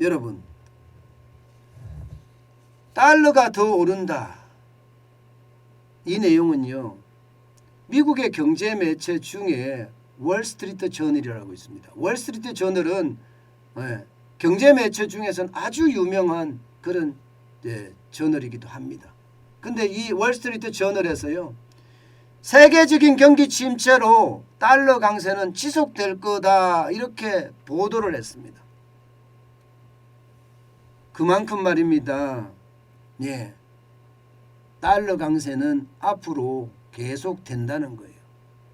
여러분, 달러가 더 오른다. 이 내용은요, 미국의 경제 매체 중에 월스트리트 저널이라고 있습니다. 월스트리트 저널은 경제 매체 중에서는 아주 유명한 그런 저널이기도 합니다. 근데 이 월스트리트 저널에서요, 세계적인 경기 침체로 달러 강세는 지속될 거다 이렇게 보도를 했습니다. 그만큼 말입니다. 달러 강세는 앞으로 계속 된다는 거예요.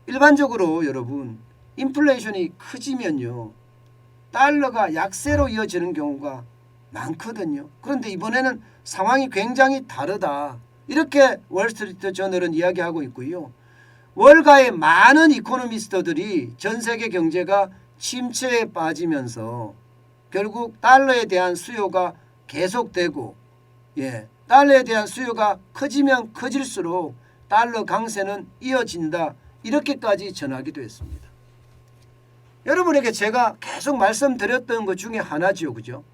일반적으로 여러분, 인플레이션이 커지면요, 달러가 약세로 이어지는 경우가 많거든요. 그런데 이번에는 상황이 굉장히 다르다. 이렇게 월스트리트 저널은 이야기하고 있고요. 월가의 많은 이코노미스트들이 전 세계 경제가 침체에 빠지면서 결국 달러에 대한 수요가 계속되고, 달러에 대한 수요가 커지면 커질수록 달러 강세는 이어진다. 이렇게까지 전하기도 했습니다. 여러분에게 제가 계속 말씀드렸던 것 중에 하나지요. 그죠?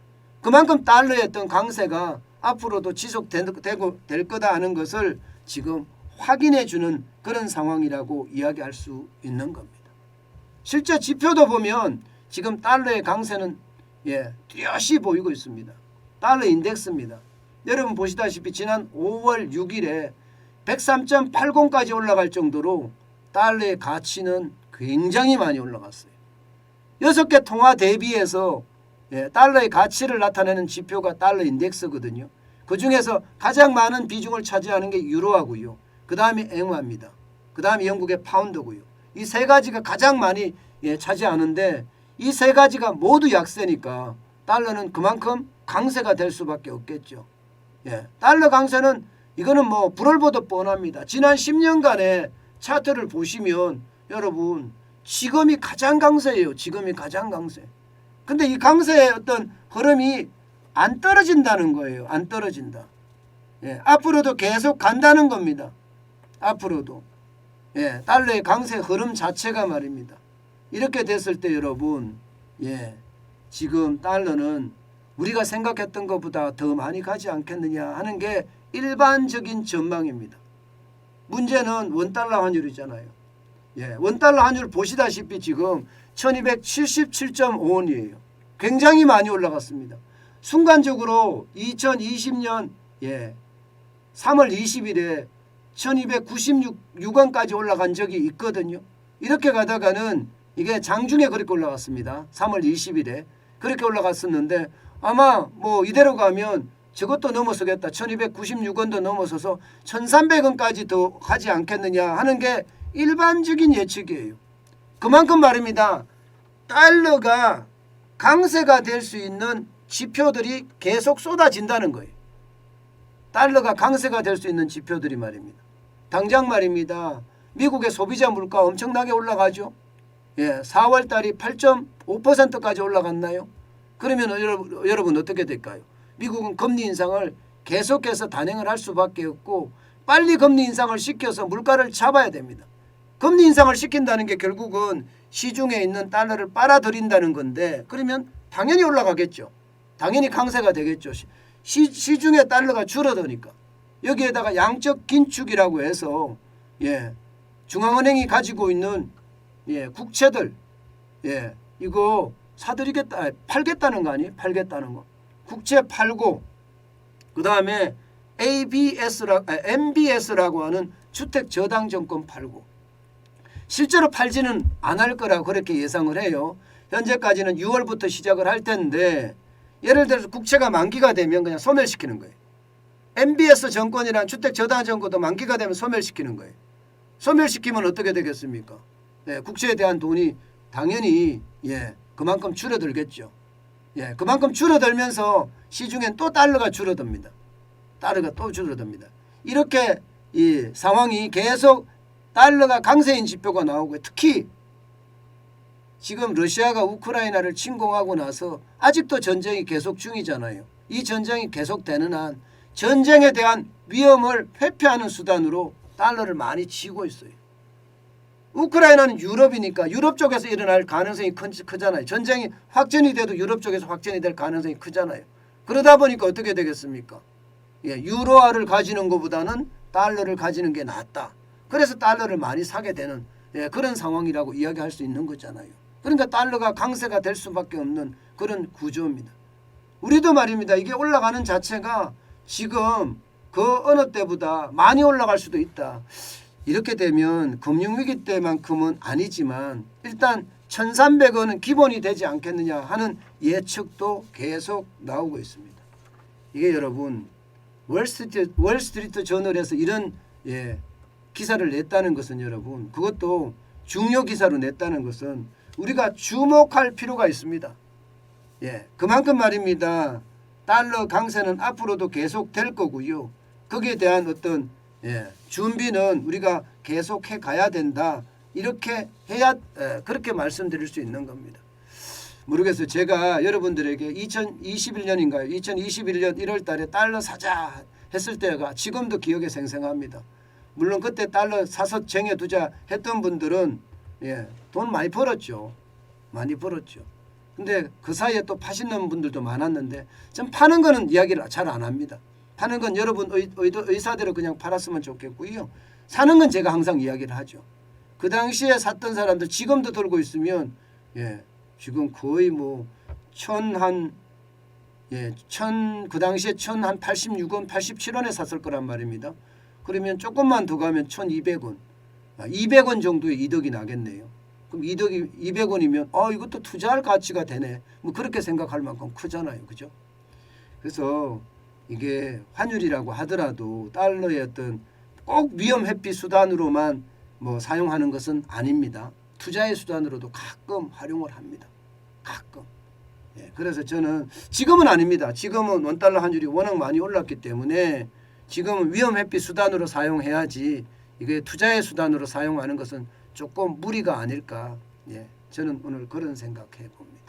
그만큼 달러의 어떤 강세가 앞으로도 지속될 거다 하는 것을 지금 확인해 주는 그런 상황이라고 이야기할 수 있는 겁니다. 실제 지표도 보면 지금 달러의 강세는 뚜렷이 보이고 있습니다. 달러 인덱스입니다. 여러분 보시다시피 지난 5월 6일에 103.80까지 올라갈 정도로 달러의 가치는 굉장히 많이 올라갔어요. 6개 통화 대비해서 달러의 가치를 나타내는 지표가 달러 인덱스거든요. 그중에서 가장 많은 비중을 차지하는 게 유로하고요. 그 다음에 앵화입니다. 그 다음에 영국의 파운드고요. 이 세 가지가 가장 많이 차지하는데 이 세 가지가 모두 약세니까 달러는 그만큼 강세가 될 수밖에 없겠죠. 달러 강세는 이거는 뭐 불을 보듯 뻔합니다. 지난 10년간의 차트를 보시면 여러분 지금이 가장 강세예요. 지금이 가장 강세. 근데 이 강세의 어떤 흐름이 안 떨어진다는 거예요. 안 떨어진다. 앞으로도 계속 간다는 겁니다. 앞으로도. 달러의 강세 흐름 자체가 말입니다. 이렇게 됐을 때 여러분, 지금 달러는 우리가 생각했던 것보다 더 많이 가지 않겠느냐 하는 게 일반적인 전망입니다. 문제는 원달러 환율이잖아요. 원달러 환율 보시다시피 지금 1277.5원이에요. 굉장히 많이 올라갔습니다. 순간적으로 2020년 3월 20일에 1296원까지 올라간 적이 있거든요. 이렇게 가다가는 이게 장중에 그렇게 올라갔습니다. 3월 20일에 그렇게 올라갔었는데 아마 뭐 이대로 가면 저것도 넘어서겠다. 1296원도 넘어서서 1300원까지 더 가지 않겠느냐 하는 게 일반적인 예측이에요. 그만큼 말입니다. 달러가 강세가 될 수 있는 지표들이 계속 쏟아진다는 거예요. 달러가 강세가 될 수 있는 지표들이 말입니다. 당장 말입니다. 미국의 소비자 물가 엄청나게 올라가죠. 4월 달이 8.5%까지 올라갔나요? 그러면 여러분 어떻게 될까요? 미국은 금리 인상을 계속해서 단행을 할 수밖에 없고 빨리 금리 인상을 시켜서 물가를 잡아야 됩니다. 금리 인상을 시킨다는 게 결국은 시중에 있는 달러를 빨아들인다는 건데 그러면 당연히 올라가겠죠. 당연히 강세가 되겠죠. 시중의 달러가 줄어드니까. 여기에다가 양적 긴축이라고 해서 중앙은행이 가지고 있는 국채들 이거 사들이겠다 팔겠다는 거 아니에요? 팔겠다는 거. 국채 팔고 그 다음에 MBS라고 하는 주택저당증권 팔고 실제로 팔지는 안 할 거라고 그렇게 예상을 해요. 현재까지는 6월부터 시작을 할 텐데 예를 들어서 국채가 만기가 되면 그냥 소멸시키는 거예요. MBS 정권이란 주택저당증권도 만기가 되면 소멸시키는 거예요. 소멸시키면 어떻게 되겠습니까? 국채에 대한 돈이 당연히 그만큼 줄어들겠죠. 그만큼 줄어들면서 시중엔 또 달러가 줄어듭니다. 달러가 또 줄어듭니다. 이렇게 이 상황이 계속 달러가 강세인 지표가 나오고 특히 지금 러시아가 우크라이나를 침공하고 나서 아직도 전쟁이 계속 중이잖아요. 이 전쟁이 계속되는 한 전쟁에 대한 위험을 회피하는 수단으로 달러를 많이 치고 있어요. 우크라이나는 유럽이니까 유럽 쪽에서 일어날 가능성이 크잖아요. 전쟁이 확전이 돼도 유럽 쪽에서 확전이 될 가능성이 크잖아요. 그러다 보니까 어떻게 되겠습니까? 예, 유로화를 가지는 것보다는 달러를 가지는 게 낫다. 그래서 달러를 많이 사게 되는 그런 상황이라고 이야기할 수 있는 거잖아요. 그러니까 달러가 강세가 될 수밖에 없는 그런 구조입니다. 우리도 말입니다. 이게 올라가는 자체가 지금 그 어느 때보다 많이 올라갈 수도 있다. 이렇게 되면 금융위기 때만큼은 아니지만 일단 1,300원은 기본이 되지 않겠느냐 하는 예측도 계속 나오고 있습니다. 이게 여러분 월스트리트 저널에서 이런 기사를 냈다는 것은 여러분 그것도 중요 기사로 냈다는 것은 우리가 주목할 필요가 있습니다. 그만큼 말입니다. 달러 강세는 앞으로도 계속 될 거고요. 거기에 대한 어떤 준비는 우리가 계속해 가야 된다. 이렇게 해야 그렇게 말씀드릴 수 있는 겁니다. 모르겠어요. 제가 여러분들에게 2021년인가요? 2021년 1월 달에 달러 사자 했을 때가 지금도 기억에 생생합니다. 물론 그때 달러 사서 쟁여두자 했던 분들은 돈 많이 벌었죠. 많이 벌었죠. 근데 그 사이에 또 파시는 분들도 많았는데 전 파는 거는 이야기를 잘 안 합니다. 파는 건 여러분 의사대로 그냥 팔았으면 좋겠고요. 사는 건 제가 항상 이야기를 하죠. 그 당시에 샀던 사람들 지금도 들고 있으면 지금 거의 뭐 그 당시에 1,086원 87원에 샀을 거란 말입니다. 그러면 조금만 더 가면 1,200원 200원 정도의 이득이 나겠네요. 그럼 이득이 200원이면 이것도 투자할 가치가 되네. 뭐 그렇게 생각할 만큼 크잖아요. 그죠? 그래서 이게 환율이라고 하더라도 달러의 어떤 꼭 위험 회피 수단으로만 뭐 사용하는 것은 아닙니다. 투자의 수단으로도 가끔 활용을 합니다. 가끔. 그래서 저는 지금은 아닙니다. 지금은 원달러 환율이 워낙 많이 올랐기 때문에 지금은 위험 회피 수단으로 사용해야지 이게 투자의 수단으로 사용하는 것은 조금 무리가 아닐까. 저는 오늘 그런 생각해 봅니다.